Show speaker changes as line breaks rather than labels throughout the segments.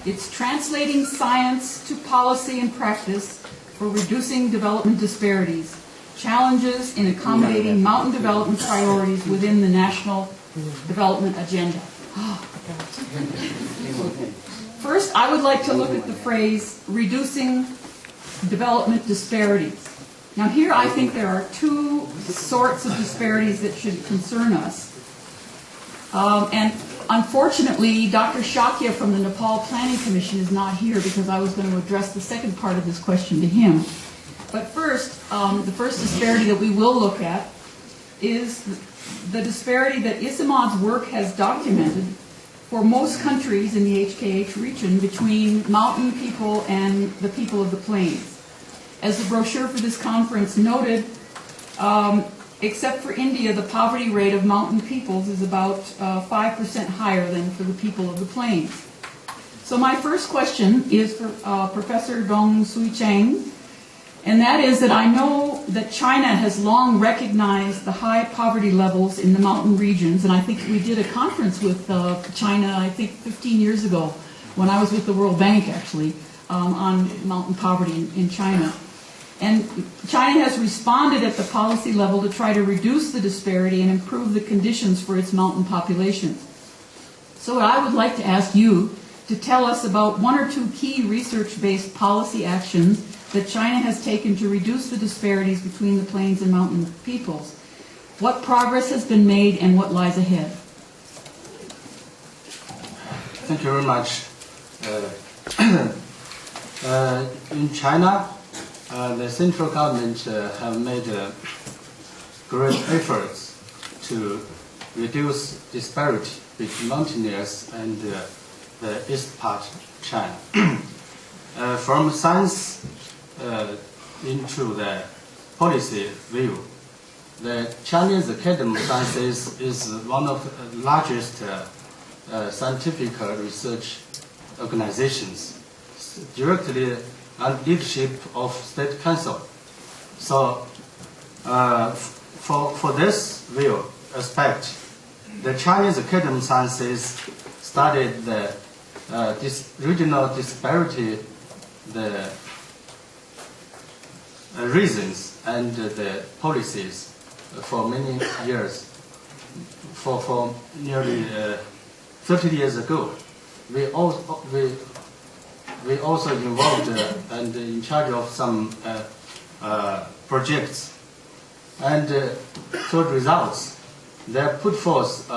It's translating science to policy and practice for reducing development disparities, challenges in accommodating mountain development priorities within the national development agenda. First, I would like to look at the phrase reducing development disparities. Now here I think there are two sorts of disparities that should concern us. And unfortunately, Dr. Shakya from the Nepal Planning Commission is not here because I was going to address the second part of this question to him. But first, the first disparity that we will look at is the disparity that ICIMOD's work has documented for most countries in the HKH region between mountain people and the people of the plains. As the brochure for this conference noted, except for India, the poverty rate of mountain peoples is about 5% higher than for the people of the plains. So my first question is for Professor Dong Suicheng, and that is that I know that China has long recognized the high poverty levels in the mountain regions, and I think we did a conference with China, I think 15 years ago, when I was with the World Bank actually, on mountain poverty in China. And China has responded at the policy level to try to reduce the disparity and improve the conditions for its mountain populations. So I would like to ask you to tell us about one or two key research-based policy actions that China has taken to reduce the disparities between the plains and mountain peoples. What progress has been made and what lies ahead?
Thank you very much. In China, the central government have made great efforts to reduce disparity between mountaineers and the east part of China. From science into the policy view, the Chinese Academy of Sciences is one of the largest scientific research organizations, directly under leadership of State Council. So, for this view aspect, the Chinese Academy of Sciences studied the regional disparity, the reasons and the policies for many years. For nearly 30 years ago, we also involved and in charge of some projects. And toward results, they put forth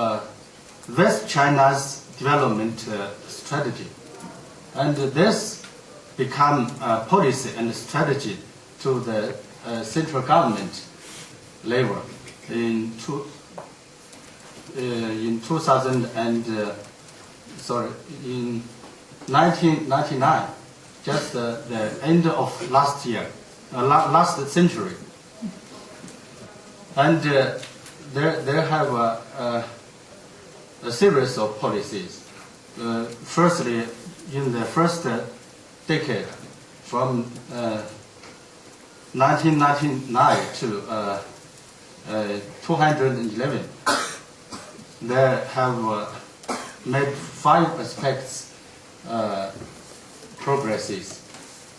West China's development strategy. And this became policy and strategy to the central government level in 1999, just the end of last year, last century. And they have a series of policies. Firstly, in the first decade, from 1999 to 211, they have made 5 aspects progresses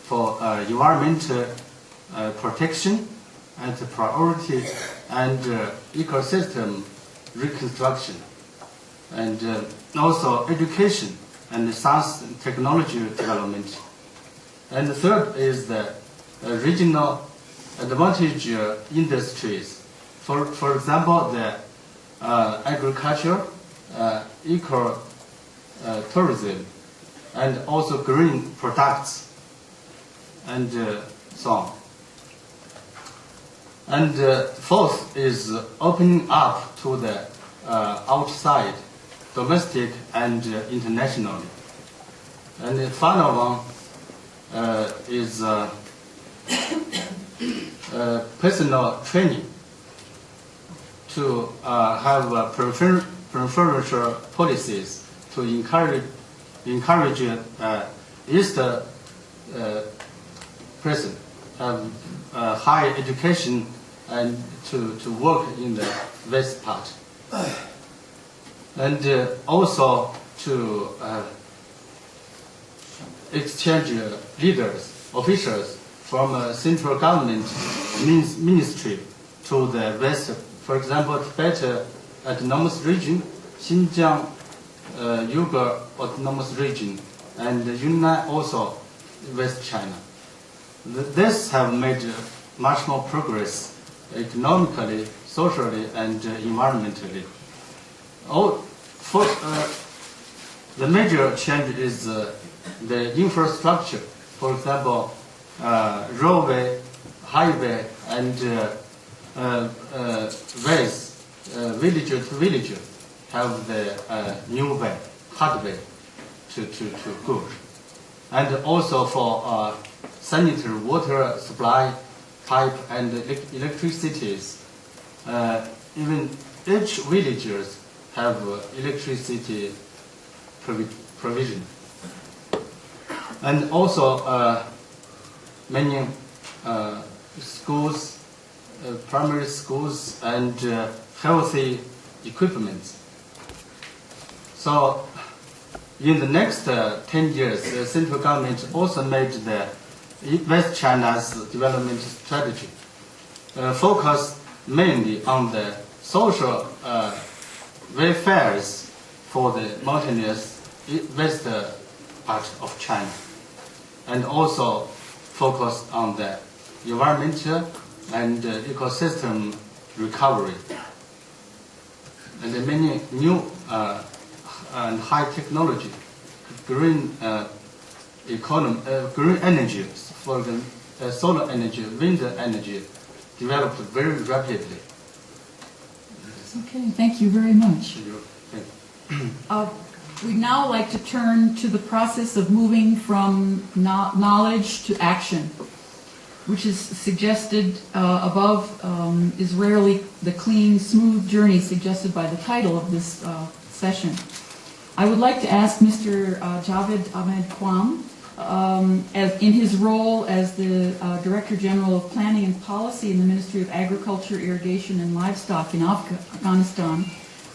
for environmental protection and priority and ecosystem reconstruction, and also education and science and technology development. And the third is the regional advantage industries. For example, the agriculture, eco-tourism, and also green products, and so on. And fourth is opening up to the outside, domestic and internationally. And the final one is personal training to have preferential policies to encourage East person have high education and to work in the West part, and also to exchange leaders, officials from central government ministry to the west. For example, Tibet Autonomous Region, Xinjiang Uyghur Autonomous Region, and Yunnan also West China. This have made much more progress economically, socially, and environmentally. The major change is the infrastructure. For example, roadway, highway, and ways, villager to villager, have the new way, hard way to go. And also for sanitary water supply, pipe, and electricities. Even each villagers have electricity provision. And also many schools, primary schools, and healthy equipment. So in the next 10 years, the central government also made the West China's development strategy, focus mainly on the social welfares for the mountainous west part of China, and also focus on the environmental and ecosystem recovery. And many new and high technology, green economy, green energy, for the solar energy, wind energy, developed very rapidly.
Okay, thank you very much. We'd now like to turn to the process of moving from knowledge to action, which is suggested above, is rarely the clean, smooth journey suggested by the title of this session. I would like to ask Mr. Javid Ahmed Qaem, in his role as the Director General of Planning and Policy in the Ministry of Agriculture, Irrigation and Livestock in Afghanistan,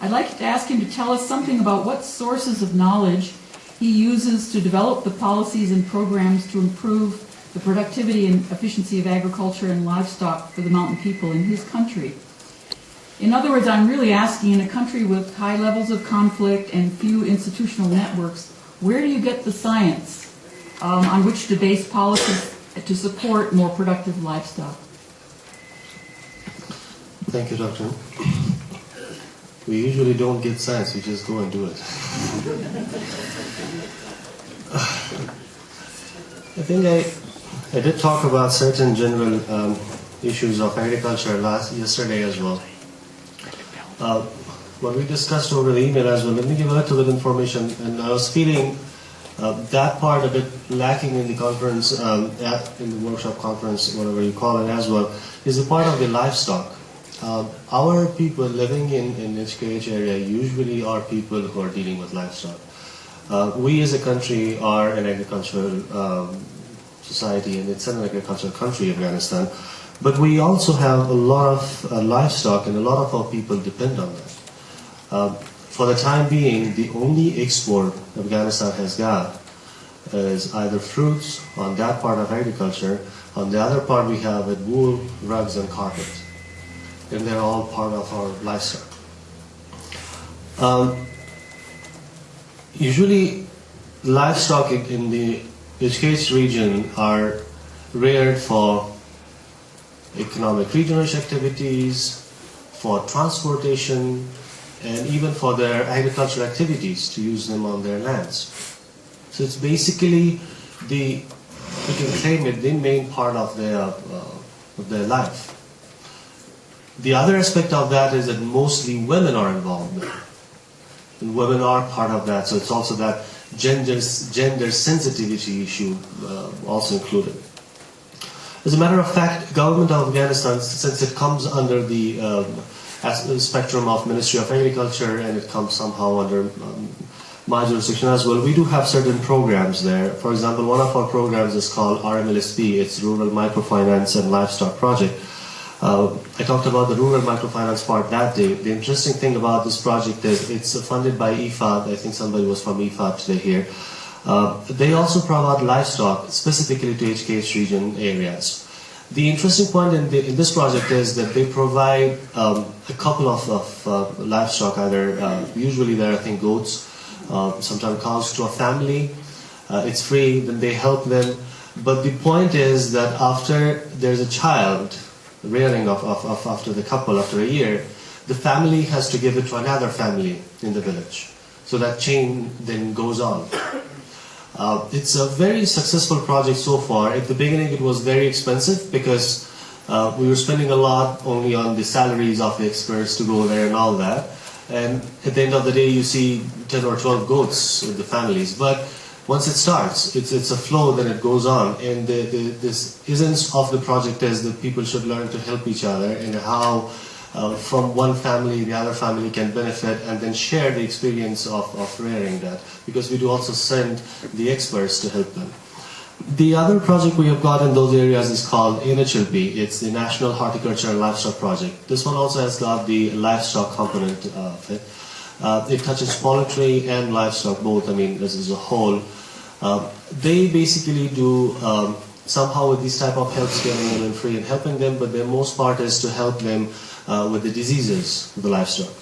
I'd like to ask him to tell us something about what sources of knowledge he uses to develop the policies and programs to improve the productivity and efficiency of agriculture and livestock for the mountain people in his country. In other words, I'm really asking, in a country with high levels of conflict and few institutional networks, where do you get the science on which to base policies to support more productive livestock?
Thank you, Doctor. We usually don't get science, we just go and do it. I think I did talk about certain general issues of agriculture yesterday as well. What we discussed over the email as well, let me give a little bit of information, and I was feeling that part a bit lacking in the conference, in the workshop conference, whatever you call it as well, is the part of the livestock. Our people living in HKH area usually are people who are dealing with livestock. We as a country are an agricultural society, and it's an agricultural country, Afghanistan, but we also have a lot of livestock, and a lot of our people depend on that. For the time being, the only export Afghanistan has got is either fruits on that part of agriculture. On the other part, we have wool, rugs, and carpets. And they're all part of our livestock. Usually, livestock in the HKH region are reared for economic regeneration activities, for transportation, and even for their agricultural activities, to use them on their lands. So it's basically we can claim it, the main part of their life. The other aspect of that is that mostly women are involved, and women are part of that. So it's also that gender sensitivity issue also included. As a matter of fact, government of Afghanistan, since it comes under the spectrum of Ministry of Agriculture, and it comes somehow under my jurisdiction as well, we do have certain programs there. For example, one of our programs is called RMLSP. It's Rural Microfinance and Livestock Project. I talked about the rural microfinance part that day. The interesting thing about this project is it's funded by IFAD. I think somebody was from IFAD today here. They also provide livestock specifically to HKH region areas. The interesting point in this project is that they provide a couple of livestock, usually they're, I think, goats, sometimes cows to a family. It's free, then they help them. But the point is that after there's a child, rearing of after the couple, after a year, the family has to give it to another family in the village. So that chain then goes on. It's a very successful project so far. At the beginning it was very expensive because we were spending a lot only on the salaries of the experts to go there and all that. And at the end of the day you see 10 or 12 goats with the families. But once it starts, it's a flow that it goes on. And this essence of the project is that people should learn to help each other and how from one family, the other family can benefit and then share the experience of rearing that, because we do also send the experts to help them. The other project we have got in those areas is called NHLP. It's the National Horticulture and Livestock Project. This one also has got the livestock component of it. It touches poultry and livestock both, I mean, as a whole. They basically do somehow with these type of helps getting them in free and helping them, but the most part is to help them with the diseases of the livestock.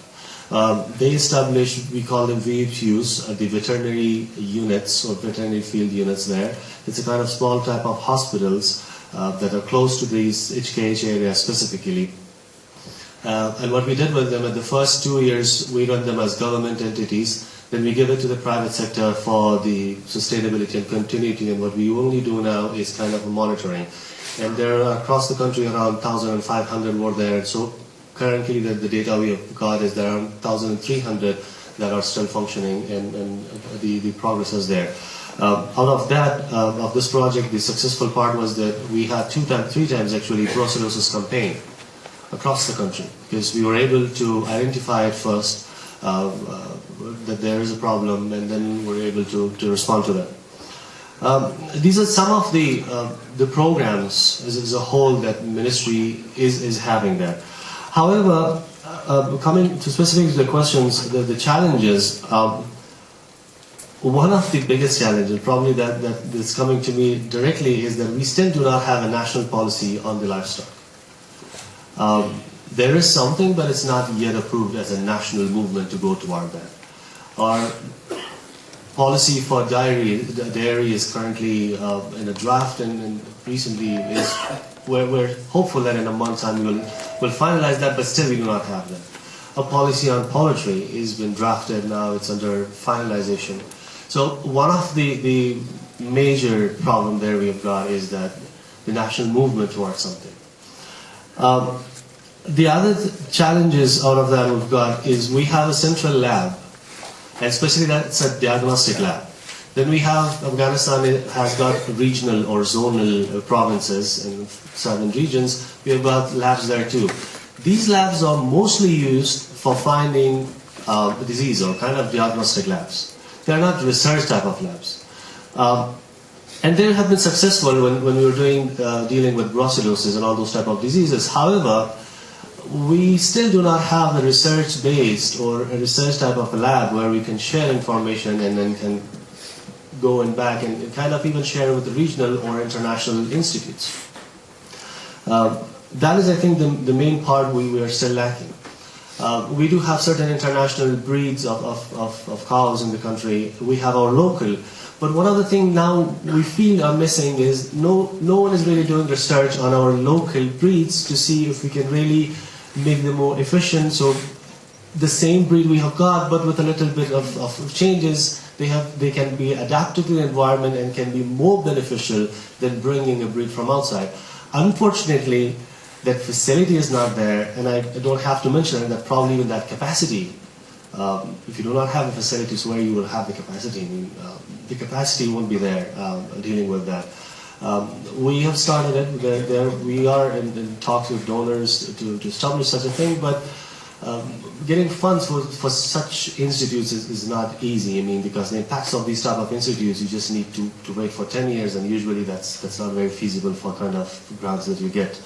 They establish, we call them VFUs, the veterinary units or veterinary field units there. It's a kind of small type of hospitals that are close to these HKH areas specifically. And what we did with them at the first 2 years, we run them as government entities. Then we give it to the private sector for the sustainability and continuity. And what we only do now is kind of monitoring. And there are across the country around 1,500 more there. So currently the data we have got is there are 1,300 that are still functioning, and the progress is there. Out of that, of this project, the successful part was that we had 3 times actually brucellosis campaign across the country, because we were able to identify it first that there is a problem, and then we're able to respond to that. These are some of the programs as a whole that ministry is having there. However, coming to specific to the questions, the challenges, one of the biggest challenges, probably that is coming to me directly, is that we still do not have a national policy on the livestock. There is something, but it's not yet approved as a national movement to go toward that. Our policy for dairy is currently in a draft, and recently is we're hopeful that in a month's time we'll finalize that, but still we do not have that. A policy on poultry has been drafted now; it's under finalization. So one of the major problem there we have got is that the national movement towards something. The other challenges out of that we've got is we have a central lab, and especially that's a diagnostic lab. Then we have Afghanistan has got regional or zonal provinces in certain regions. We have got labs there too. These labs are mostly used for finding disease or kind of diagnostic labs. They are not research type of labs. And they have been successful when we were dealing with brucellosis and all those type of diseases. However, we still do not have a research-based or a research type of a lab where we can share information and then can go and back and kind of even share with the regional or international institutes. That is, I think, the main part we are still lacking. We do have certain international breeds of cows in the country. We have our local. But one other thing now we feel are missing is no one is really doing research on our local breeds to see if we can really make them more efficient. So the same breed we have got, but with a little bit of changes, they can be adapted to the environment and can be more beneficial than bringing a breed from outside. Unfortunately, that facility is not there, and I don't have to mention that probably even that capacity. If you do not have a facility where you will have the capacity, I mean, the capacity won't be there dealing with that. We have started it. We are in talks with donors to establish such a thing, but getting funds for such institutes is not easy. I mean, because the impacts of these type of institutes, you just need to wait for 10 years, and usually that's not very feasible for kind of grants that you get.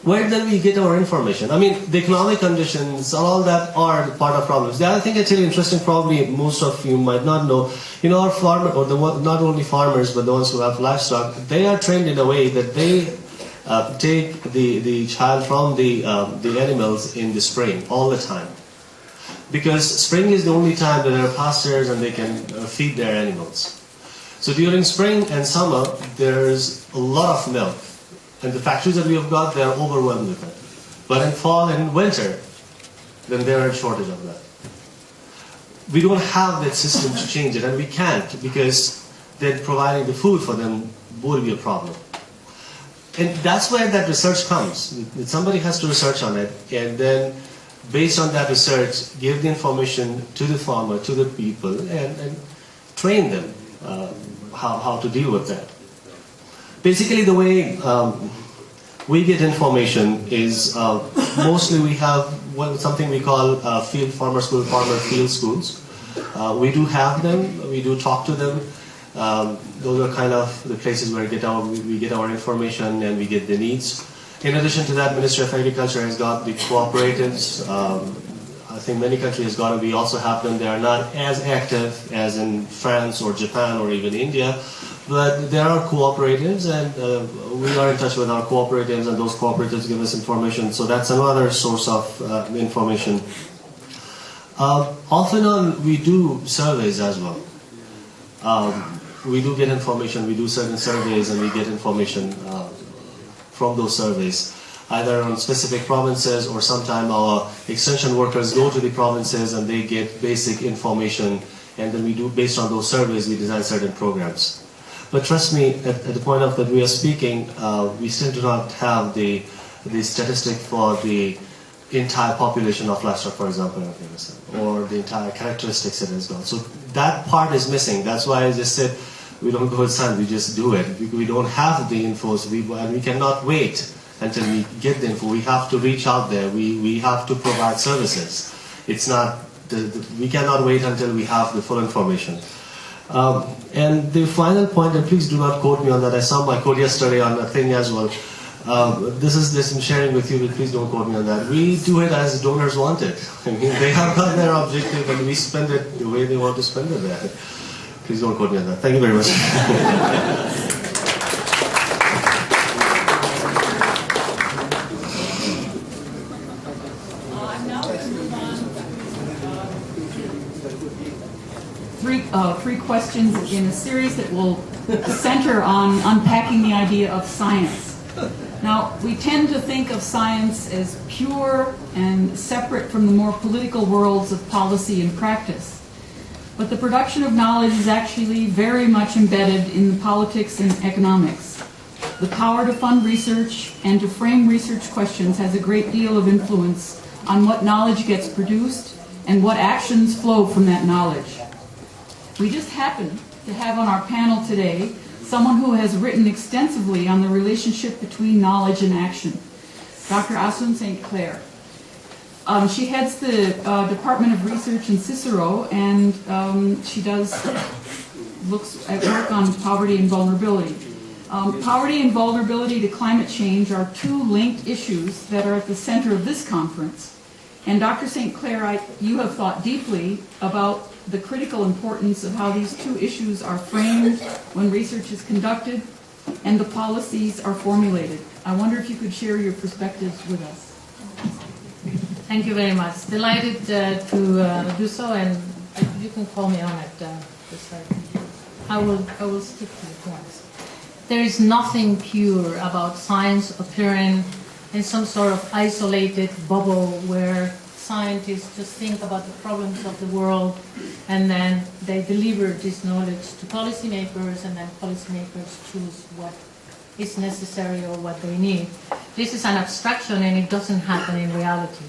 where then we get our information? I mean, the economic conditions, all that are part of problems. The other thing actually interesting, probably most of you might not know, our farmer, or not only farmers, but the ones who have livestock, they are trained in a way that they take the child from the animals in the spring all the time. Because spring is the only time that there are pastures and they can feed their animals. So during spring and summer, there's a lot of milk. And the factories that we have got, they are overwhelmed with it. But in fall and winter, then there are a shortage of that. We don't have that system to change it, and we can't, because then providing the food for them would be a problem. And that's where that research comes. Somebody has to research on it, and then based on that research, give the information to the farmer, to the people, and train them how to deal with that. Basically, the way we get information is mostly we have something we call field farmer school, farmer field schools. We do have them. We do talk to them. Those are kind of the places where we get our information and we get the needs. In addition to that, Ministry of Agriculture has got the cooperatives. I think many countries got it. We also have them. They are not as active as in France or Japan or even India, but there are cooperatives, and we are in touch with our cooperatives, and those cooperatives give us information. So that's another source of information. Off and on, we do surveys as well. We do get information. We do certain surveys, and we get information from those surveys, either on specific provinces, or sometimes our extension workers go to the provinces and they get basic information, and then we do, based on those surveys, we design certain programs. But trust me, at the point of that we are speaking, we still do not have the statistic for the entire population of livestock, for example, in Afghanistan, or the entire characteristics it has got. So that part is missing. That's why I just said we don't go outside, we just do it. We don't have the info, so we cannot wait until we get the info. We have to reach out there. We have to provide services. It's not, we cannot wait until we have the full information. And the final point, and please do not quote me on that. I saw my quote yesterday on a thing as well. This I'm sharing with you, but please don't quote me on that. We do it as donors want it. I mean, they have got their objective, and we spend it the way they want to spend it there. Please don't quote me on that. Thank you very much.
Three questions in a series that will center on unpacking the idea of science. Now, we tend to think of science as pure and separate from the more political worlds of policy and practice. But the production of knowledge is actually very much embedded in the politics and economics. The power to fund research and to frame research questions has a great deal of influence on what knowledge gets produced and what actions flow from that knowledge. We just happen to have on our panel today someone who has written extensively on the relationship between knowledge and action, Dr. Austin St Clair. She heads the Department of Research in CICERO, and she looks at work on poverty and vulnerability. Poverty and vulnerability to climate change are two linked issues that are at the center of this conference. And Dr. St. Clair, you have thought deeply about the critical importance of how these two issues are framed when research is conducted and the policies are formulated. I wonder if you could share your perspectives with us.
Thank you very much. Delighted to do so, and you can call me on it. I will stick to the points. There is nothing pure about science appearing in some sort of isolated bubble where scientists just think about the problems of the world and then they deliver this knowledge to policymakers, and then policymakers choose what is necessary or what they need. This is an abstraction, and it doesn't happen in reality.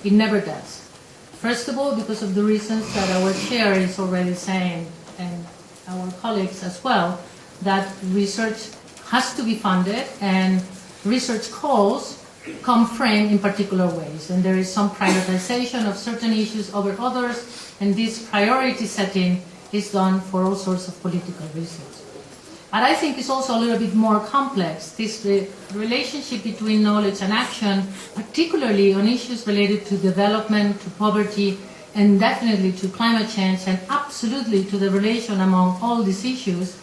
It never does. First of all, because of the reasons that our chair is already saying, and our colleagues as well, that research has to be funded, and research calls come framed in particular ways, and there is some prioritization of certain issues over others, and this priority setting is done for all sorts of political reasons. But I think it's also a little bit more complex. This relationship between knowledge and action, particularly on issues related to development, to poverty, and definitely to climate change, and absolutely to the relation among all these issues,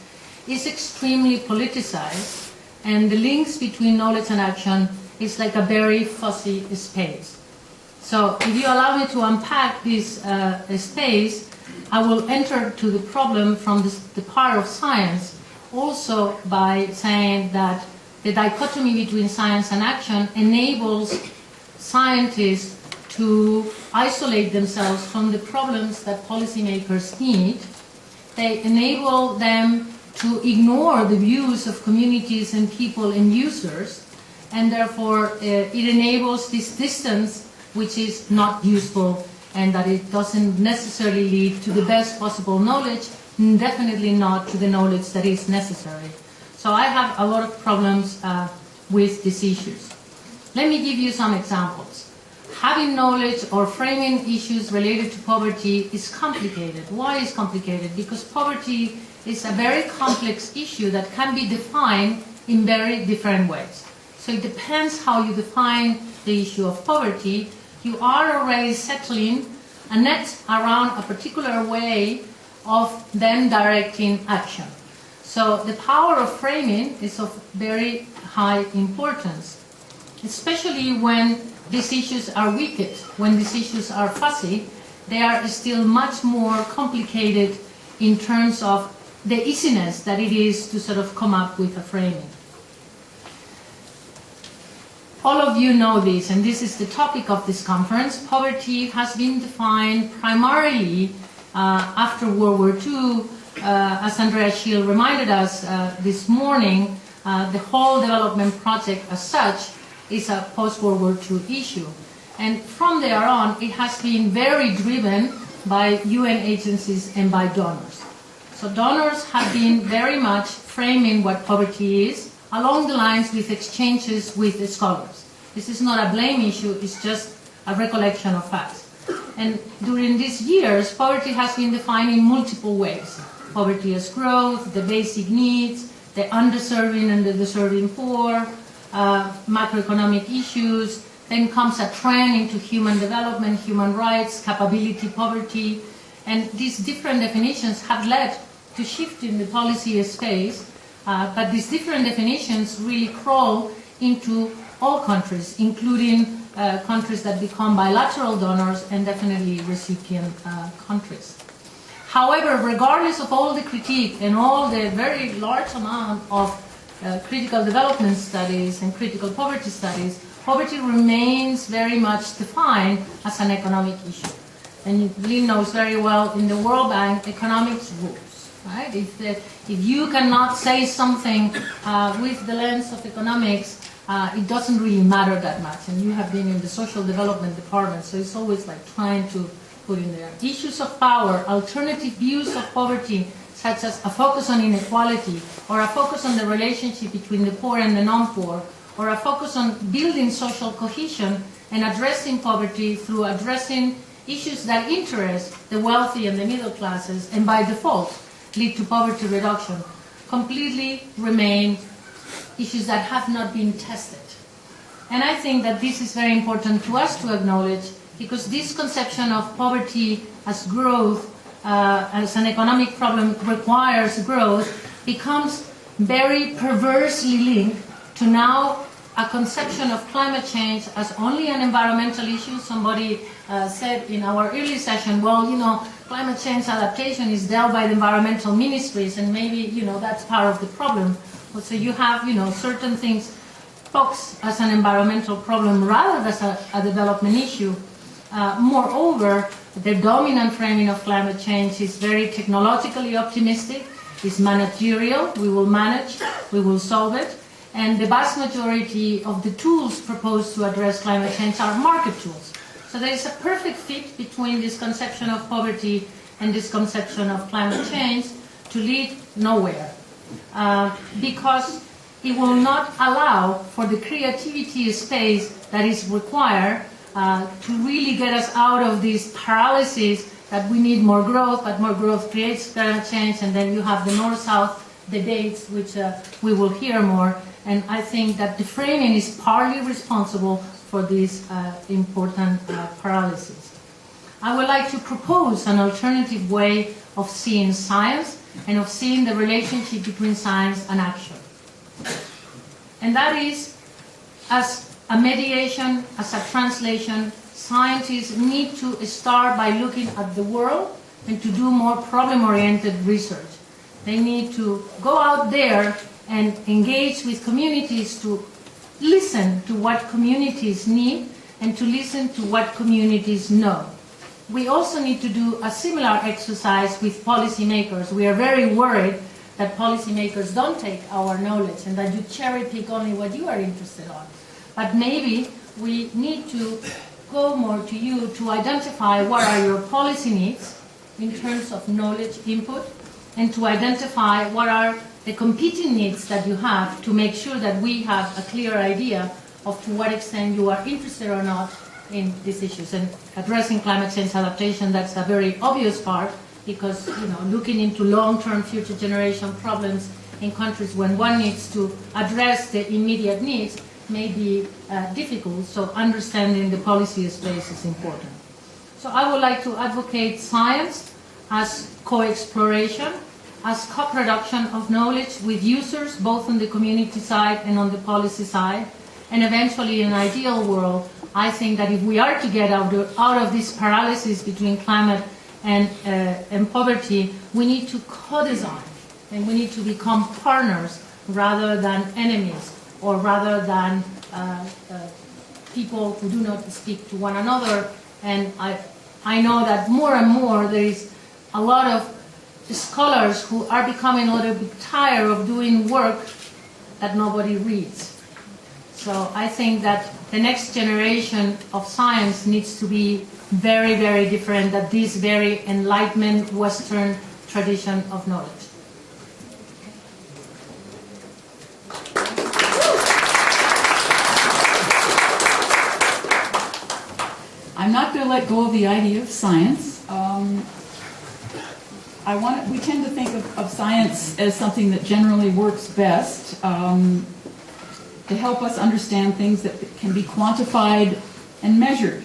is extremely politicized. And the links between knowledge and action is like a very fuzzy space. So if you allow me to unpack this space, I will enter to the problem from the part of science, also by saying that the dichotomy between science and action enables scientists to isolate themselves from the problems that policymakers need. They enable them to ignore the views of communities and people and users, and therefore it enables this distance which is not useful, and that it doesn't necessarily lead to the best possible knowledge, and definitely not to the knowledge that is necessary. So I have a lot of problems with these issues. Let me give you some examples. Having knowledge or framing issues related to poverty is complicated. Why is complicated? Because poverty is a very complex issue that can be defined in very different ways. So it depends how you define the issue of poverty. You are already settling a net around a particular way of then directing action. So the power of framing is of very high importance, especially when these issues are wicked, when these issues are fuzzy. They are still much more complicated in terms of the easiness that it is to sort of come up with a framing. All of you know this, and this is the topic of this conference. Poverty has been defined primarily after World War II. As Andrea Schill reminded us this morning, the whole development project as such is a post-World War II issue. And from there on, it has been very driven by UN agencies and by donors. So donors have been very much framing what poverty is along the lines with exchanges with the scholars. This is not a blame issue, it's just a recollection of facts. And during these years, poverty has been defined in multiple ways. Poverty as growth, the basic needs, the underserving and the deserving poor, macroeconomic issues. Then comes a trend into human development, human rights, capability poverty. And these different definitions have led to shift in the policy space, but these different definitions really crawl into all countries, including countries that become bilateral donors and definitely recipient countries. However, regardless of all the critique and all the very large amount of critical development studies and critical poverty studies, poverty remains very much defined as an economic issue. And Lynn knows very well, in the World Bank, economics rules, right? If you cannot say something with the lens of economics, it doesn't really matter that much. And you have been in the social development department, so it's always like trying to put in there. Issues of power, alternative views of poverty, such as a focus on inequality, or a focus on the relationship between the poor and the non-poor, or a focus on building social cohesion and addressing poverty through addressing issues that interest the wealthy and the middle classes, and by default lead to poverty reduction, completely remain issues that have not been tested. And I think that this is very important to us to acknowledge, because this conception of poverty as growth, as an economic problem requires growth, becomes very perversely linked to now a conception of climate change as only an environmental issue. Somebody said in our early session, well, you know, climate change adaptation is dealt by the environmental ministries, and maybe, you know, that's part of the problem. So you have, you know, certain things focused as an environmental problem rather than a development issue. Moreover, the dominant framing of climate change is very technologically optimistic, is managerial, we will manage, we will solve it, and the vast majority of the tools proposed to address climate change are market tools. So there is a perfect fit between this conception of poverty and this conception of climate change to lead nowhere. Because it will not allow for the creativity space that is required to really get us out of this paralysis that we need more growth, but more growth creates climate change, and then you have the north-south debates, which we will hear more. And I think that the framing is partly responsible for this important paralysis. I would like to propose an alternative way of seeing science and of seeing the relationship between science and action. And that is, as a mediation, as a translation, scientists need to start by looking at the world and to do more problem-oriented research. They need to go out there and engage with communities to listen to what communities need and to listen to what communities know. We also need to do a similar exercise with policymakers. We are very worried that policymakers don't take our knowledge and that you cherry pick only what you are interested on. But maybe we need to go more to you to identify what are your policy needs in terms of knowledge input, and to identify what are the competing needs that you have to make sure that we have a clear idea of to what extent you are interested or not in these issues. And addressing climate change adaptation, that's a very obvious part, because looking into long-term future generation problems in countries when one needs to address the immediate needs may be difficult, so understanding the policy space is important. So I would like to advocate science as co-exploration, as co-production of knowledge with users, both on the community side and on the policy side. And eventually, in an ideal world, I think that if we are to get out of this paralysis between climate and poverty, we need to co-design, and we need to become partners rather than enemies, or rather than people who do not speak to one another. And I know that more and more there is a lot of scholars who are becoming a little bit tired of doing work that nobody reads. So I think that the next generation of science needs to be very, very different than this very Enlightenment Western tradition of knowledge.
I'm not going to let go of the idea of science. We tend to think of science as something that generally works best to help us understand things that can be quantified and measured,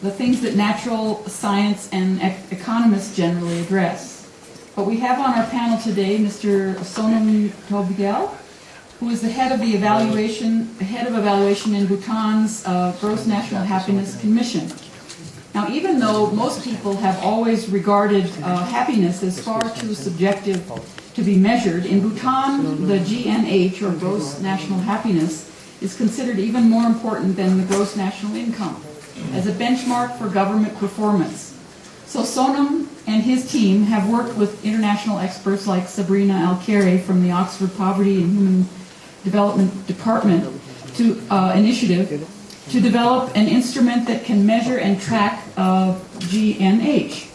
the things that natural science and economists generally address. But we have on our panel today Mr. Sonam Tobgyal, who is the head of evaluation in Bhutan's Gross National Happiness Commission. Now, even though most people have always regarded happiness as far too subjective to be measured, in Bhutan, the GNH, or Gross National Happiness, is considered even more important than the gross national income as a benchmark for government performance. So Sonam and his team have worked with international experts like Sabrina Al-Khairi from the Oxford Poverty and Human Development Department initiative to develop an instrument that can measure and track GNH.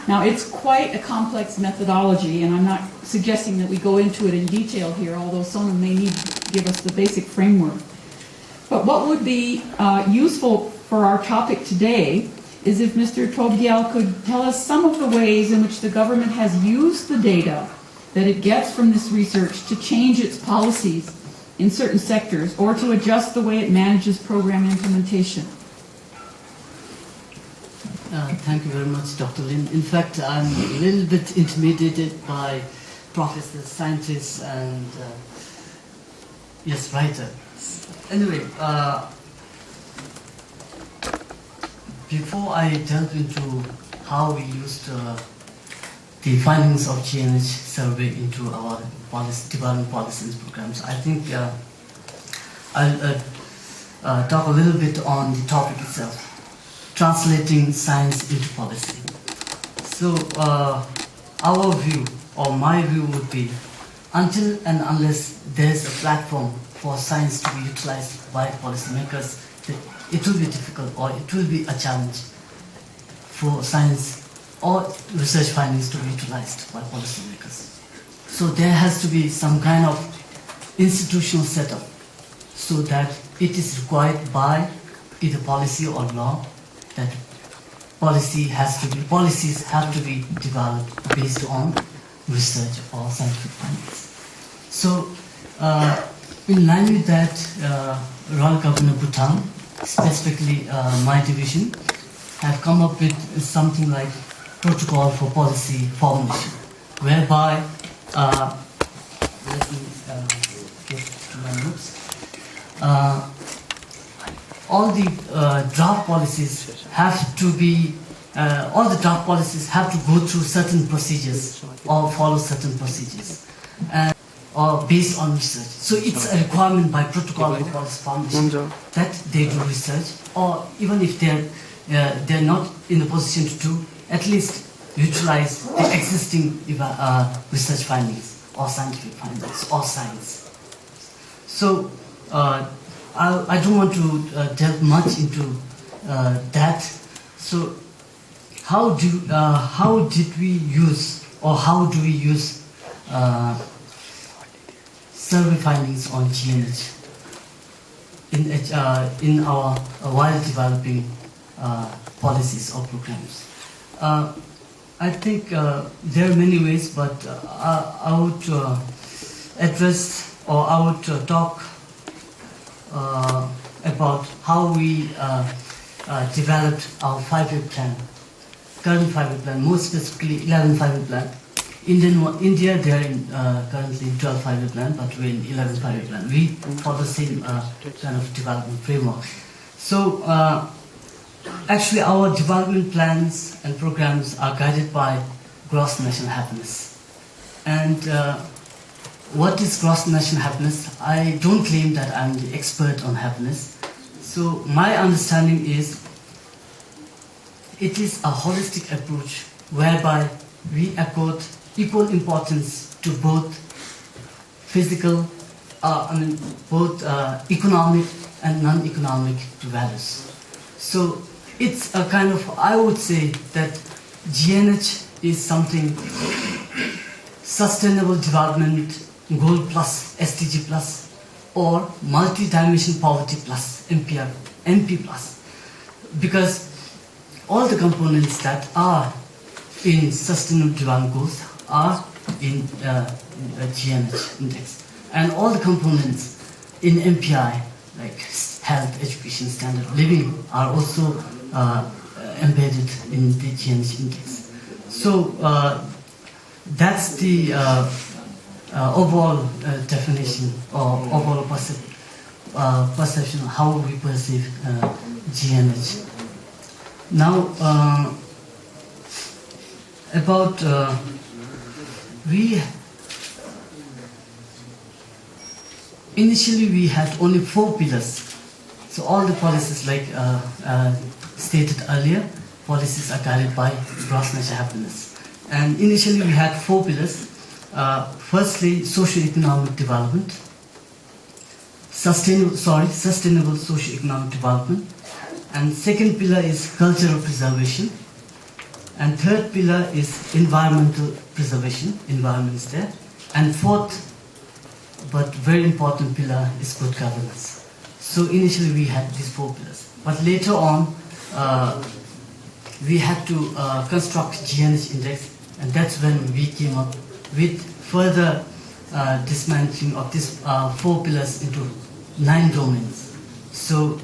Now, it's quite a complex methodology, and I'm not suggesting that we go into it in detail here, although Sonam may need to give us the basic framework. But what would be useful for our topic today is if Mr. Tobgyal could tell us some of the ways in which the government has used the data that it gets from this research to change its policies in certain sectors, or to adjust the way it manages program implementation.
Thank you very much, Dr. Lynn. In fact, I'm a little bit intimidated by professors, scientists, and writers. Anyway, before I delve into how we used the findings of GNH survey into our development policies programs, I think I'll talk a little bit on the topic itself, translating science into policy. So our view, or my view, would be until and unless there's a platform for science to be utilized by policymakers, it will be difficult, or it will be a challenge for science or research findings to be utilized by policymakers. So there has to be some kind of institutional setup so that it is required by either policy or law that policies have to be developed based on research or scientific findings. So, in line with that, Royal Government of Bhutan, specifically my division, have come up with something like protocol for policy formulation, whereby, let me get to my notes. All the draft policies have to be, all the draft policies have to go through certain procedures or follow certain procedures, or based on research. So it's a requirement by protocol of policy formulation that they do research, or even if they're not in a position to do, at least utilize the existing research findings or scientific findings or science. So I don't want to delve much into that. So how did we use, or how do we use survey findings on GNH in our while developing policies or programs? I think there are many ways, but I would address, or I would talk about how we developed our 5-year plan, current 5-year plan, more specifically 11 5-year plan. India, they are currently in 12 5-year plan, but we're in 11 5-year plan. We follow the same kind of development framework. So actually our development plans and programs are guided by gross national happiness. And what is gross national happiness? I don't claim that I'm the expert on happiness. So my understanding is it is a holistic approach whereby we accord equal importance to both physical, both economic and non-economic values. So it's a kind of, I would say that GNH is something sustainable development goal plus, SDG plus, or multi-dimension poverty plus, MP plus. Because all the components that are in sustainable development goals are in GNH index. And all the components in MPI, like health, education, standard of living, are also embedded in the GNH index. So that's the overall definition or overall perception of how we perceive GNH. Now, about initially we had only 4 pillars. So all the policies, like stated earlier, policies are guided by gross national happiness. And initially we had 4 pillars. Firstly, socio-economic development, sustainable socio-economic development, and second pillar is cultural preservation, and third pillar is environmental preservation, environment is there, and fourth but very important pillar is good governance. So initially we had these 4 pillars, but later on we had to construct GNH index, and that's when we came up with further dismantling of these 4 pillars into 9 domains. So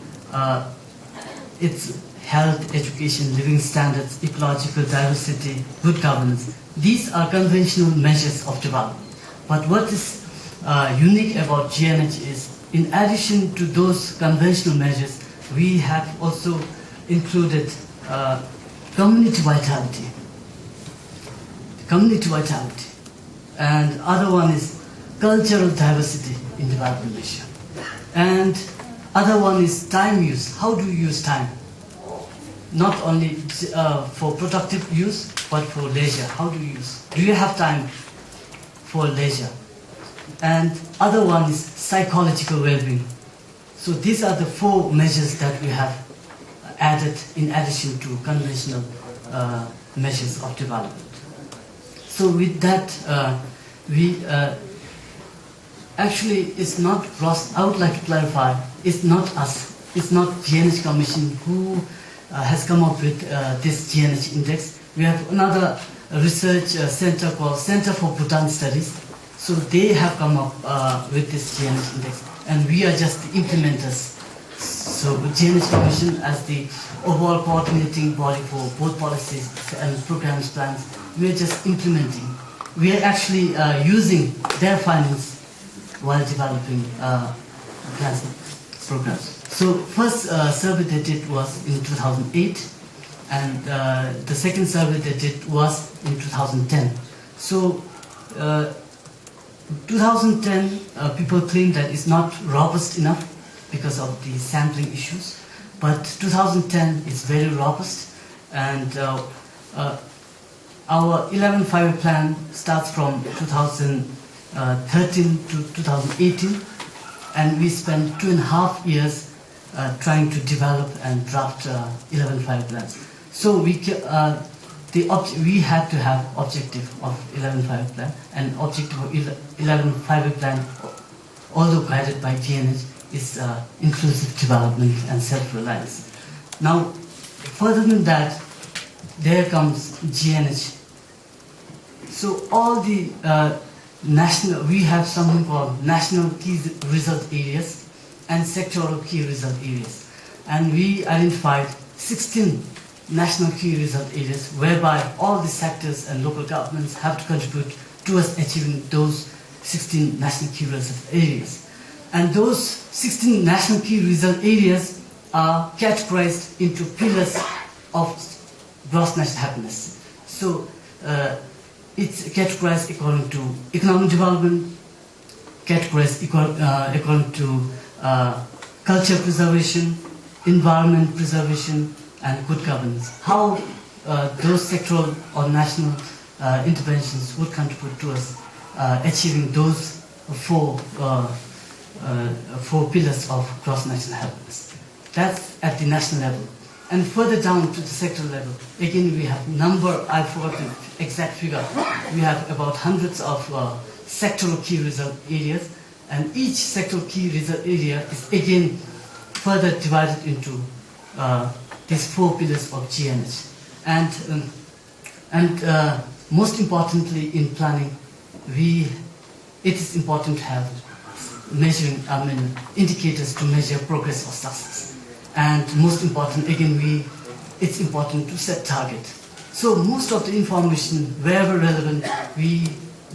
it's health, education, living standards, ecological diversity, good governance. These are conventional measures of development. But what is unique about GNH is, in addition to those conventional measures, we have also included community vitality. And other one is cultural diversity in development measure. And other one is time use. How do you use time? Not only for productive use, but for leisure. How do you use? Do you have time for leisure? And other one is psychological well-being. So these are the 4 measures that we have added in addition to conventional measures of development. So with that, we actually, it's not gross. I would like to clarify, it's not us, it's not GNH Commission who has come up with this GNH index. We have another research center called Center for Bhutan Studies. So they have come up with this GNH index, and we are just the implementers. So GNH Commission, as the overall coordinating body for both policies and programs plans, we are just implementing. We are actually using their findings while developing plans and programs. So first survey they did was in 2008, and the second survey they did was in 2010. So 2010 people claim that it's not robust enough because of the sampling issues, but 2010 is very robust, and our 11-5 plan starts from 2013 to 2018, and we spent 2.5 years trying to develop and draft 11-5 plans. So we had to have objective of 11-5 plan, and objective of 11-5 plan, although guided by GNH, is inclusive development and self-reliance. Now, further than that, there comes GNH. So all the we have something called national key result areas and sectoral key result areas. And we identified 16 national key result areas whereby all the sectors and local governments have to contribute towards achieving those 16 national key result areas. And those 16 national key result areas are categorized into pillars of gross national happiness. So it's categorized according to economic development, categorized according to culture preservation, environment preservation, and good governance. How those sectoral or national interventions would contribute towards achieving those four pillars of gross national happiness. That's at the national level. And further down to the sectoral level, again we have I forgot the exact figure, we have about hundreds of sectoral key result areas, and each sectoral key result area is again further divided into these four pillars of GNH. And most importantly in planning, it is important to have indicators to measure progress or success. And most important, again, it's important to set target. So most of the information, wherever relevant, we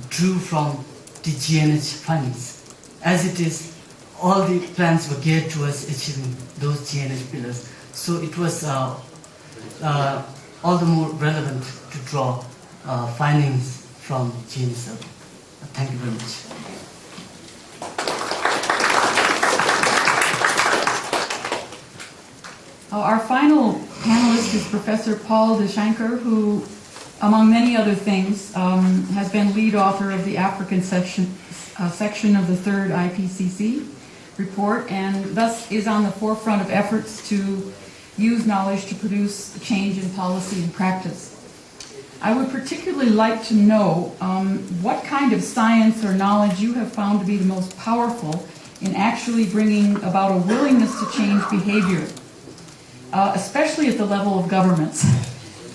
drew from the GNH findings. As it is, all the plans were geared towards achieving those GNH pillars. So it was all the more relevant to draw findings from GNH survey. Thank you very much.
Our final panelist is Professor Paul Desanker, who, among many other things, has been lead author of the African section of the third IPCC report, and thus is on the forefront of efforts to use knowledge to produce change in policy and practice. I would particularly like to know what kind of science or knowledge you have found to be the most powerful in actually bringing about a willingness to change behavior, especially at the level of governments.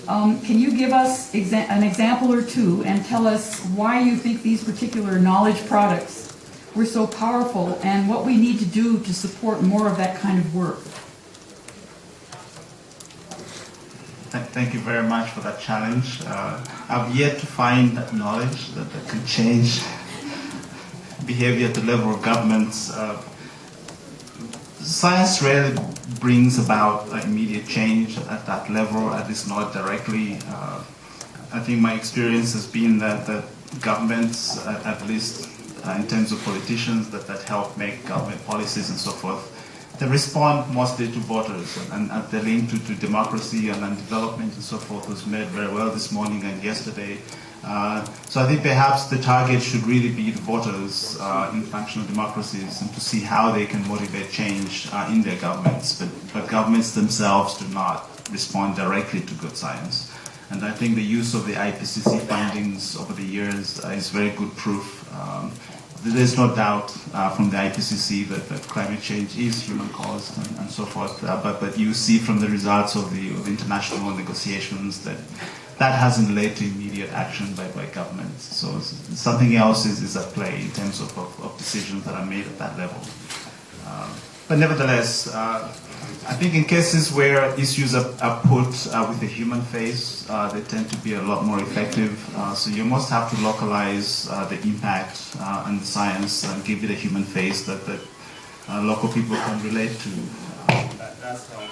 Can you give us an example or two and tell us why you think these particular knowledge products were so powerful and what we need to do to support more of that kind of work?
Thank you very much for that challenge. I've yet to find that knowledge that can change behavior at the level of governments. Science rarely brings about immediate change at that level, at least not directly. I think my experience has been that governments, at least in terms of politicians that help make government policies and so forth, they respond mostly to voters, and the link to democracy and development and so forth was made very well this morning and yesterday. So I think perhaps the target should really be the voters in functional democracies, and to see how they can motivate change in their governments. But governments themselves do not respond directly to good science. And I think the use of the IPCC findings over the years is very good proof. There's no doubt from the IPCC that climate change is human caused and so forth. But you see from the results of the international negotiations that that hasn't led to immediate action by governments. So something else is at play in terms of decisions that are made at that level. But nevertheless, I think in cases where issues are put with a human face, they tend to be a lot more effective. So you must have to localize the impact and the science and give it a human face that local people can relate to. That's how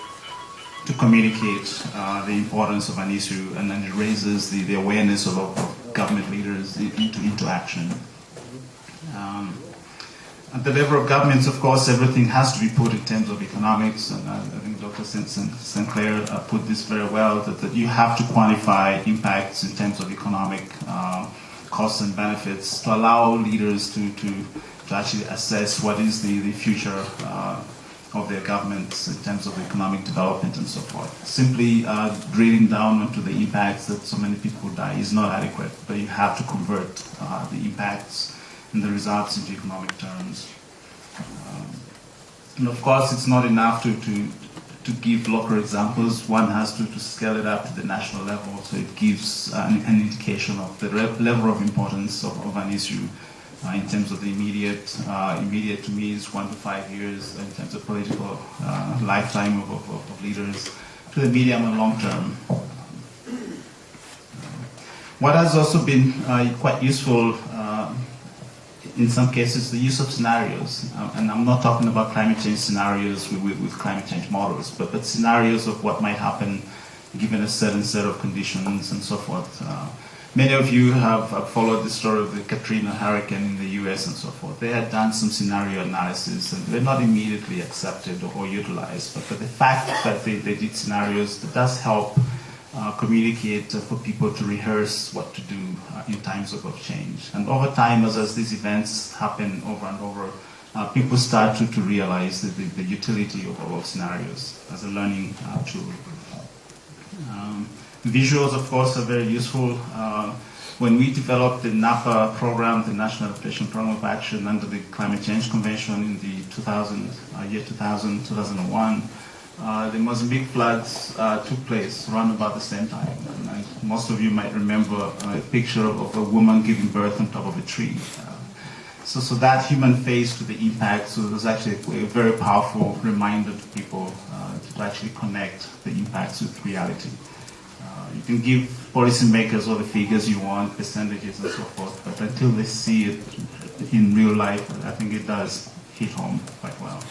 to communicate the importance of an issue, and then it raises the awareness of government leaders into action. At the level of governments, of course, everything has to be put in terms of economics, and I think Dr. St Clair put this very well, that you have to quantify impacts in terms of economic costs and benefits to allow leaders to actually assess what is the future of their governments in terms of economic development and so forth. Simply drilling down onto the impacts that so many people die is not adequate, but you have to convert the impacts and the results into economic terms. And of course, it's not enough to give local examples. One has to scale it up to the national level, so it gives an indication of the level of importance of an issue. In terms of the immediate to me is 1 to 5 years in terms of political lifetime of leaders, to the medium and long term. What has also been quite useful in some cases, the use of scenarios, and I'm not talking about climate change scenarios with climate change models, but scenarios of what might happen given a certain set of conditions and so forth. Many of you have followed the story of the Katrina hurricane in the US and so forth. They had done some scenario analysis, and they're not immediately accepted or utilized, but the fact that they did scenarios, that does help communicate for people to rehearse what to do in times of change. And over time, as these events happen over and over, people start to realize the utility of scenarios as a learning tool. Visuals, of course, are very useful. When we developed the NAPA program, the National Adaptation Program of Action under the Climate Change Convention in the year 2001, the Mozambique floods took place around about the same time. And most of you might remember a picture of a woman giving birth on top of a tree. So that human face to the impact, so it was actually a very powerful reminder to people to actually connect the impacts with reality. You can give policymakers all the figures you want, percentages and so forth, but until they see it in real life, I think it does hit home quite well.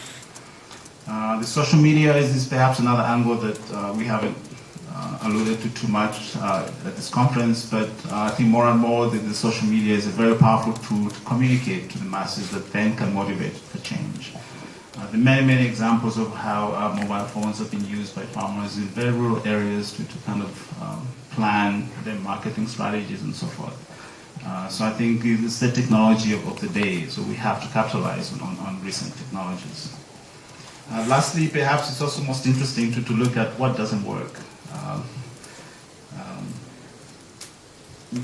The social media is perhaps another angle that we haven't alluded to too much at this conference, but I think more and more the social media is a very powerful tool to communicate to the masses that then can motivate for change. There are many examples of how mobile phones have been used by farmers in very rural areas to kind of plan their marketing strategies and so forth. So I think it's the technology of the day, so we have to capitalize on recent technologies. Lastly, perhaps it's also most interesting to look at what doesn't work.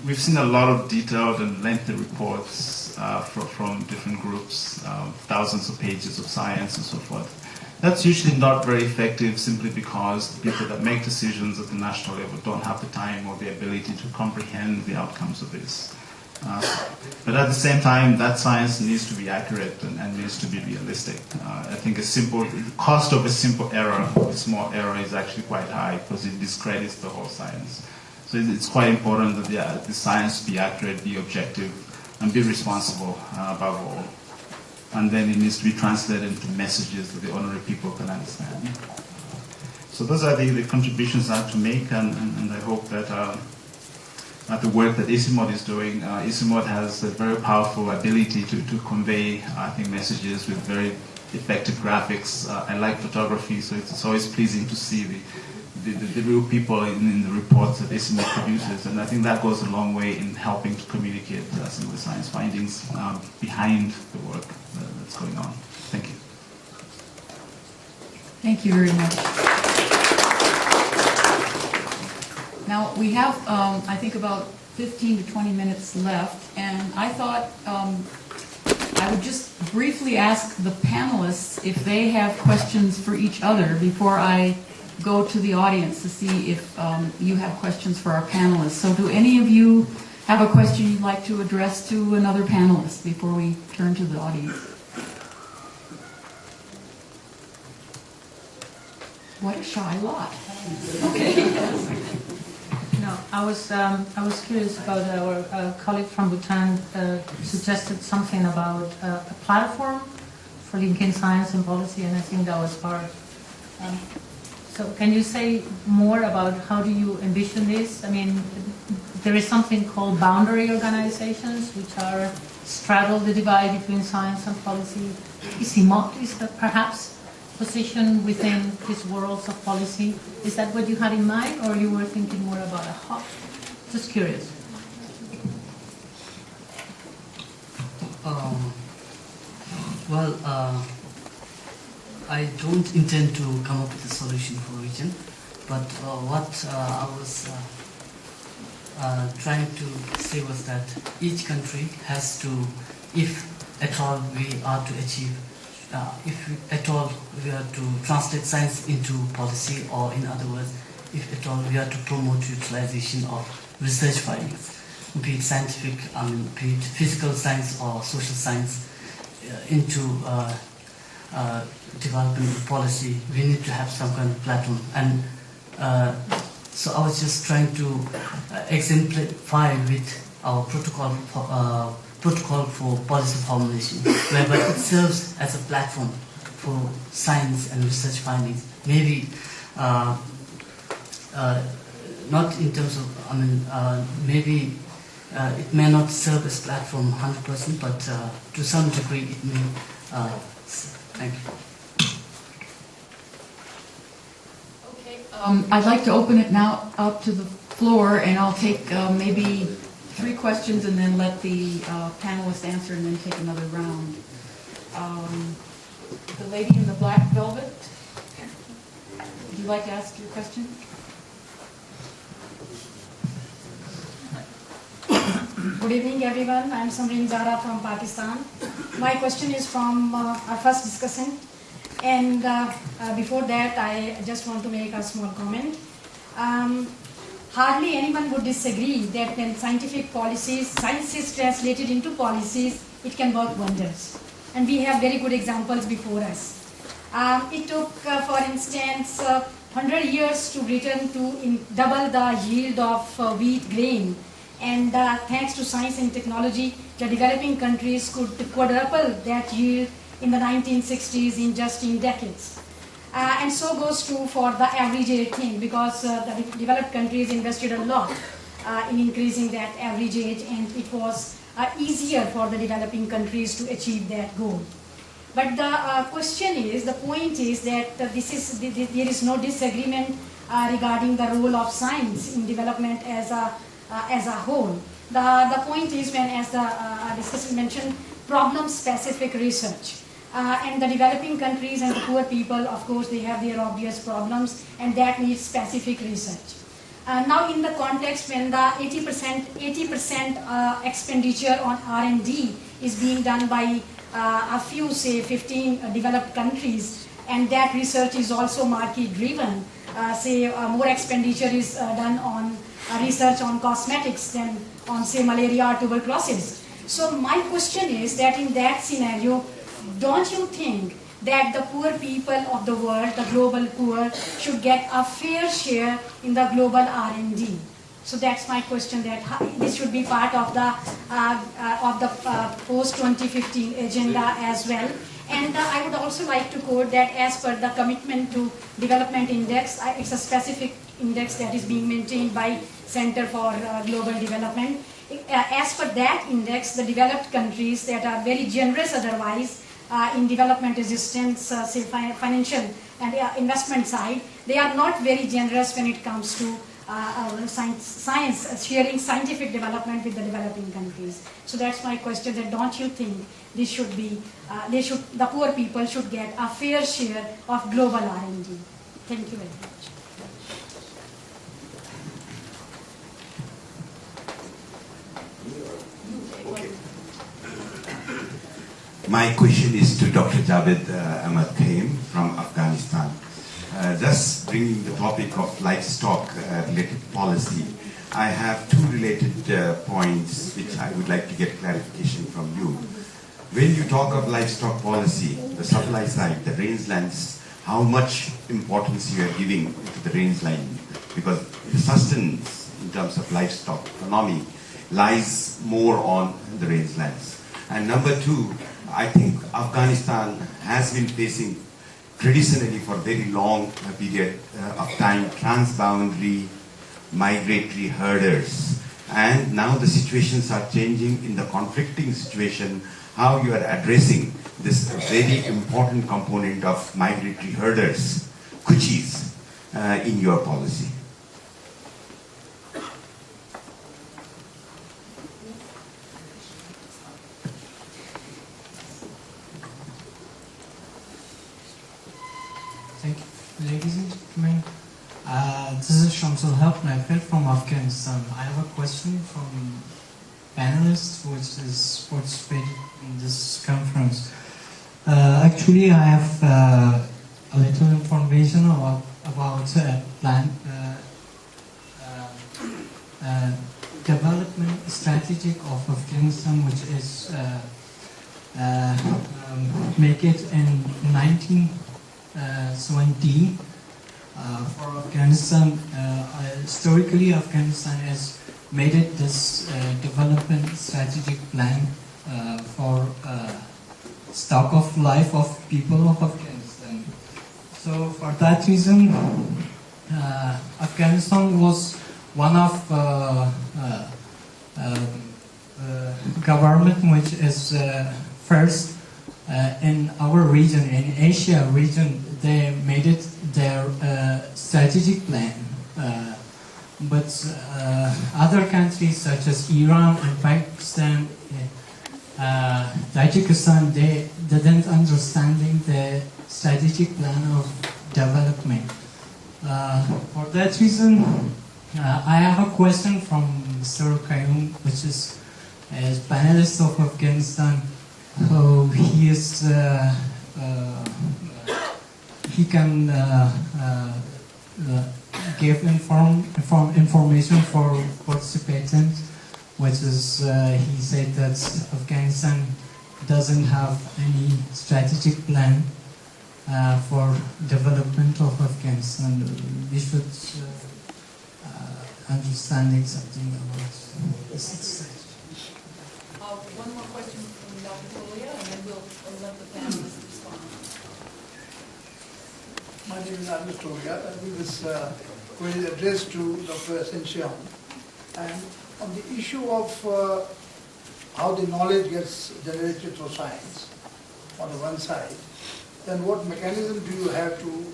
We've seen a lot of detailed and lengthy reports from different groups, thousands of pages of science and so forth. That's usually not very effective simply because the people that make decisions at the national level don't have the time or the ability to comprehend the outcomes of this. But at the same time, that science needs to be accurate and needs to be realistic. I think the cost of a simple error, a small error, is actually quite high because it discredits the whole science. So it's quite important that the science be accurate, be objective, and be responsible above all. And then it needs to be translated into messages that the ordinary people can understand. So those are the contributions I have to make, and I hope that the work that ICIMOD is doing, ICIMOD has a very powerful ability to convey, I think, messages with very effective graphics. I like photography, so it's always pleasing to see the real people in the reports that ICIMOD produces, and I think that goes a long way in helping to communicate some of the science findings behind the work that's going on. Thank you.
Thank you very much. Now, we have, I think, about 15 to 20 minutes left, and I thought I would just briefly ask the panelists if they have questions for each other before I go to the audience to see if you have questions for our panelists. So do any of you have a question you'd like to address to another panelist before we turn to the audience? What a shy lot. Okay.
No, I was curious about our colleague from Bhutan suggested something about a platform for linking science and policy, and I think that was part. So can you say more about how do you envision this? I mean, there is something called boundary organizations, which are straddle the divide between science and policy. ICIMOD is that perhaps position within these worlds of policy. Is that what you had in mind, or you were thinking more about a hub? Just curious.
I don't intend to come up with a solution for the region, but what I was trying to say was that each country has to, if at all we are to achieve, if at all we are to translate science into policy, or in other words, if at all we are to promote utilization of research findings, be it scientific, be it physical science or social science, into development policy, we need to have some kind of platform. And so I was just trying to exemplify with our protocol for policy formulation, whereby it serves as a platform for science and research findings. Maybe not in terms of, maybe it may not serve as platform 100%, but to some degree it may. Thank you.
I'd like to open it now up to the floor, and I'll take maybe 3 questions and then let the panelists answer and then take another round. The lady in the black velvet, would you like to ask your question?
Good evening, everyone. I'm Samreen Zara from Pakistan. My question is from our first discussant. And before that, I just want to make a small comment. Hardly anyone would disagree that when scientific policies, science is translated into policies, it can work wonders. And we have very good examples before us. It took, for instance, 100 years to Britain to double the yield of wheat grain. And thanks to science and technology, the developing countries could quadruple that yield in the 1960s in decades. And so goes true for the average age thing, because the developed countries invested a lot in increasing that average age, and it was easier for the developing countries to achieve that goal. But the question is, the point is that there is no disagreement regarding the role of science in development as a whole. The point is, when, as the discussant mentioned, problem-specific research. And the developing countries and the poor people, of course, they have their obvious problems, and that needs specific research. Now, in the context when the 80% expenditure on R&D is being done by a few, say, 15 developed countries, and that research is also market-driven, more expenditure is done on research on cosmetics than on, say, malaria or tuberculosis. So my question is that in that scenario, don't you think that the poor people of the world, the global poor, should get a fair share in the global R&D? So that's my question, that this should be part of the post-2015 agenda as well. And I would also like to quote that as per the Commitment to Development Index, it's a specific index that is being maintained by Center for Global Development. As per that index, the developed countries that are very generous otherwise in development assistance, say financial and investment side, they are not very generous when it comes to science, sharing scientific development with the developing countries. So that's my question, that don't you think this should be, the poor people should get a fair share of global R&D? Thank you very much. My question is to Dr. Javid Ahmad Qaem from Afghanistan.
thus bringing the topic of livestock related policy, I have two related points which I would like to get clarification from you. When you talk of livestock policy, the supply side, the rangelands, how much importance you are giving to the rangeland? Because the sustenance in terms of livestock economy lies more on the rangelands. And number two, I think Afghanistan has been facing traditionally for a very long period of time transboundary migratory herders. And now the situations are changing in the conflicting situation, how you are addressing this very important component of migratory herders, Kuchis, in your policy.
Thank you. Ladies and gentlemen, this is Shamsul Haq Naifel from Afghanistan. I have a question from panelists which is participated in this conference. Actually, I have a little information about development strategy of Afghanistan, which is make it in 1920 for Afghanistan. Historically, Afghanistan has made it this development strategic plan for stock of life of people of Afghanistan. So for that reason, Afghanistan was one of government which is first in our region, in Asia region. They made it their strategic plan. But other countries such as Iran and Pakistan, Tajikistan, they didn't understanding the strategic plan of development. For that reason, I have a question from Mr. Qaem, which is as panelist of Afghanistan. So he is he can give information for participants, which is he said that Afghanistan doesn't have any strategic plan for development of Afghanistan. We should understanding something about this strategy.
One more question from Dr. Tolia, and then we'll let the panelists respond.
My name is Adil Khan. This was addressed to Dr. Asuncion. And on the issue of how the knowledge gets generated through science, on the one side, then what mechanism do you have to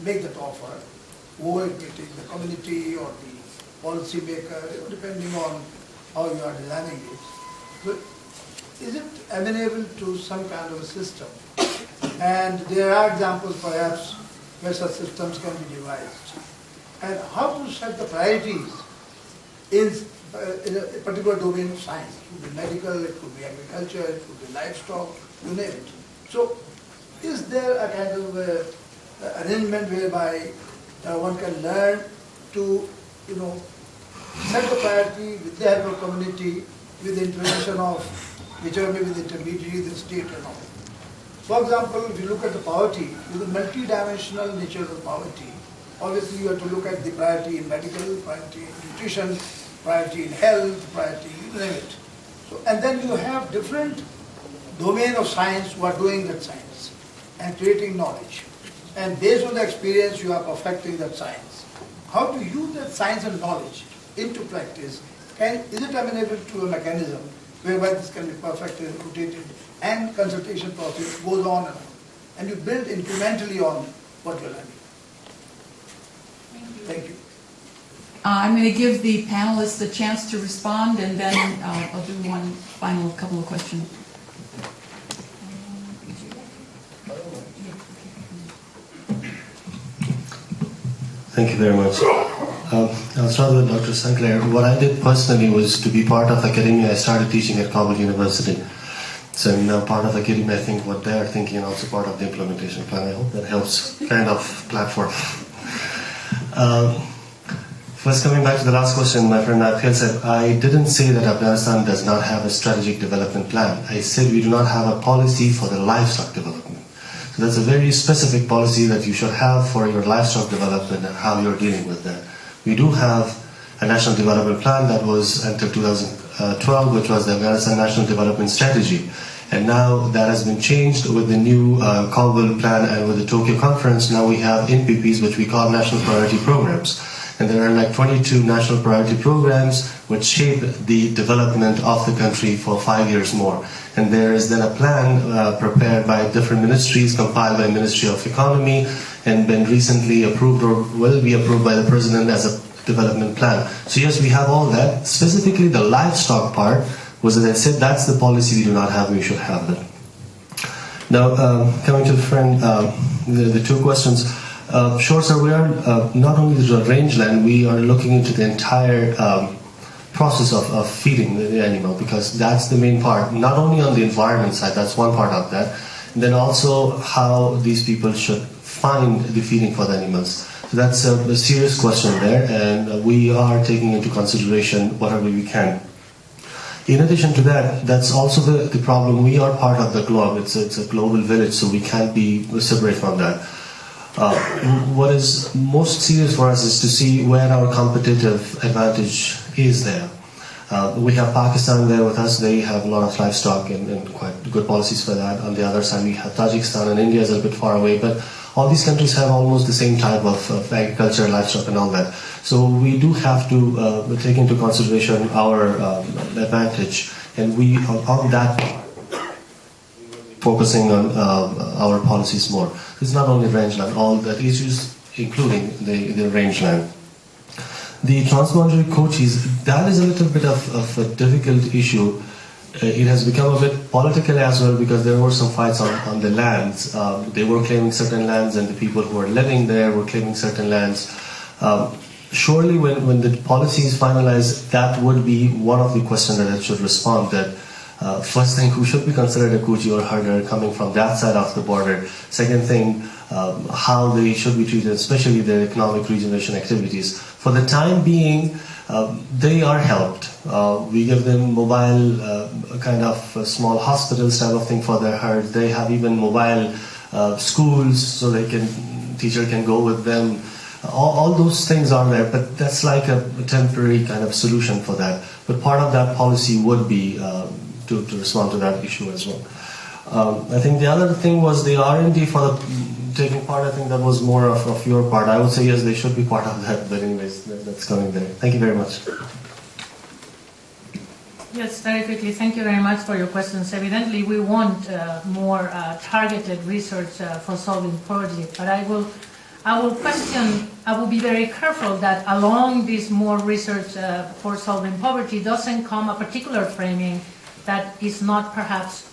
make that offer, whether it is the community or the policy maker, depending on how you are designing it. So is it amenable to some kind of a system? And there are examples perhaps where such systems can be devised. And how to set the priorities in a particular domain of science. It could be medical, it could be agriculture, it could be livestock, you name it. So is there a kind of arrangement whereby one can learn to, set the priority with the help of community, with the intervention of whichever may be the intermediary, the state and all. For example, if you look at the poverty, with the multi-dimensional nature of poverty, obviously you have to look at the priority in medical, priority in nutrition, priority in health, priority, you name it. So, and then you have different domain of science who are doing that science and creating knowledge. And based on the experience, you are perfecting that science. How to use that science and knowledge into practice? Is it amenable to a mechanism whereby this can be perfected, rotated, and consultation process goes on and you build incrementally on what you're learning? Thank you.
I'm going to give the panelists a chance to respond, and then I'll do one final couple of questions.
Thank you very much. I'll start with Dr. St Clair. What I did personally was to be part of academia. I started teaching at Kabul University. So now part of academia, I think what they are thinking, and also part of the implementation plan. I hope that helps kind of platform. First, coming back to the last question, my friend Adil said, I didn't say that Afghanistan does not have a strategic development plan. I said we do not have a policy for the livestock development. So that's a very specific policy that you should have for your livestock development and how you're dealing with that. We do have a national development plan that was until 2012, which was the Afghanistan National Development Strategy. And now that has been changed with the new Kabul plan and with the Tokyo conference. Now we have NPPs, which we call National Priority Programs. And there are like 22 national priority programs which shape the development of the country for 5 years more. And there is then a plan prepared by different ministries, compiled by Ministry of Economy, and been recently approved or will be approved by the President as a development plan. So yes, we have all that. Specifically the livestock part was, as I said, that's the policy we do not have, we should have that. Now, coming to the friend, the two questions. Sure, sir, we are not only the rangeland, we are looking into the entire process of feeding the animal, because that's the main part, not only on the environment side, that's one part of that, and then also how these people should find the feeding for the animals. So that's a serious question there, and we are taking into consideration whatever we can. In addition to that, that's also the problem. We are part of the globe. It's a global village, so we can't be separate from that. What is most serious for us is to see where our competitive advantage is there. We have Pakistan there with us. They have a lot of livestock and quite good policies for that. On the other side, we have Tajikistan, and India is a bit far away, but all these countries have almost the same type of agriculture, livestock, and all that. So we do have to take into consideration our advantage, and we on that focusing on our policies more. It's not only rangeland, all the issues, including the rangeland. The transboundary coaches, that is a little bit of a difficult issue. It has become a bit political as well, because there were some fights on the lands. They were claiming certain lands, and the people who were living there were claiming certain lands. Surely when the policy is finalized, that would be one of the questions that it should respond, that first thing, who should be considered a Kuchi or herder coming from that side of the border? Second thing, how they should be treated, especially their economic regeneration activities. For the time being, they are helped. We give them mobile kind of small hospitals type of thing for their herd. They have even mobile schools, so teacher can go with them. All those things are there, but that's like a temporary kind of solution for that. But part of that policy would be to respond to that issue as well. I think the other thing was the R&D for the taking part. I think that was more of your part. I would say yes, they should be part of that, but anyways, that's coming there. Thank you very much.
Yes, very quickly. Thank you very much for your questions. Evidently, we want more targeted research for solving poverty, but I will be very careful that along this more research for solving poverty doesn't come a particular framing that is not perhaps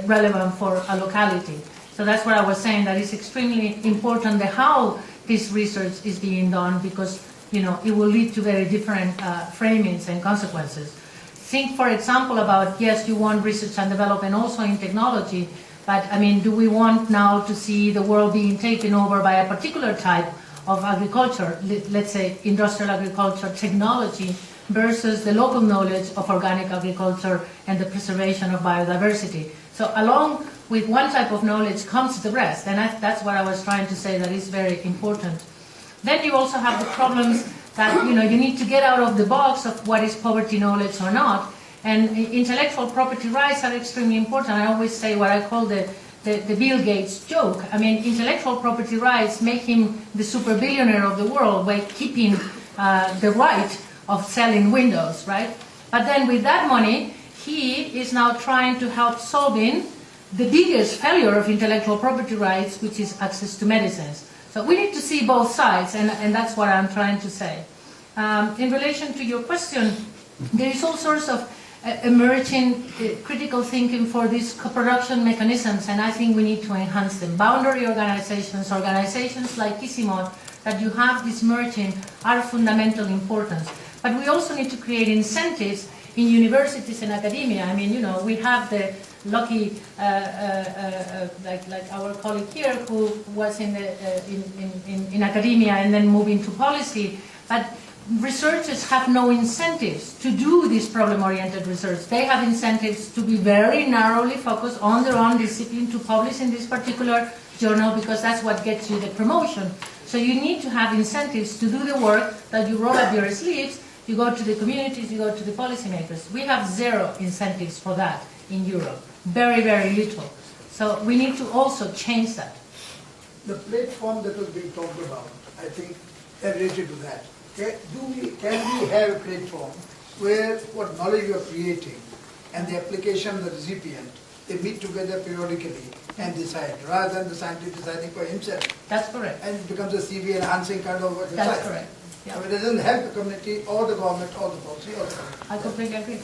relevant for a locality. So that's what I was saying, that it's extremely important that how this research is being done, because it will lead to very different framings and consequences. Think, for example, about, yes, you want research and development also in technology, but do we want now to see the world being taken over by a particular type of agriculture, let's say industrial agriculture technology, versus the local knowledge of organic agriculture and the preservation of biodiversity? So along with one type of knowledge comes the rest, and that's what I was trying to say, that is very important. Then you also have the problems that you need to get out of the box of what is poverty knowledge or not, and intellectual property rights are extremely important. I always say what I call the Bill Gates joke. Intellectual property rights make him the super billionaire of the world by keeping the right of selling windows, right? But then with that money, he is now trying to help solving the biggest failure of intellectual property rights, which is access to medicines. So we need to see both sides, and that's what I'm trying to say. In relation to your question, there is all sorts of emerging critical thinking for these co-production mechanisms, and I think we need to enhance them. Boundary organizations like ICIMOD, that you have this merging, are of fundamental importance. But we also need to create incentives in universities and academia. We have the lucky, like our colleague here, who was in academia and then moved into policy. But researchers have no incentives to do this problem-oriented research. They have incentives to be very narrowly focused on their own discipline, to publish in this particular journal, because that's what gets you the promotion. So you need to have incentives to do the work that you roll up your sleeves. You go to the communities, you go to the policymakers. We have zero incentives for that in Europe. Very, very little. So we need to also change that.
The platform that was being talked about, I think, related to that. Can we have a platform where what knowledge you are creating and the application of the recipient, they meet together periodically and decide, rather than the scientist deciding for himself?
That's correct.
And it becomes a CV enhancing kind of exercise.
That's correct. Yeah.
So it doesn't help the community or the government or the policy or the community.
I completely agree.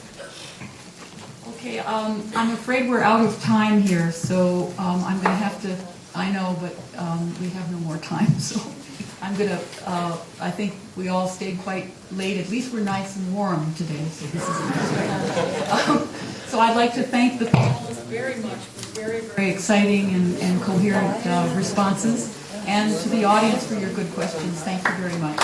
Okay, I'm afraid we're out of time here, so I'm going to have to, I know, but we have no more time, so I'm going to, I think we all stayed quite late. At least we're nice and warm today, so this is interesting. So I'd like to thank the panelists very much for very, very exciting and coherent responses, and to the audience for your good questions. Thank you very much.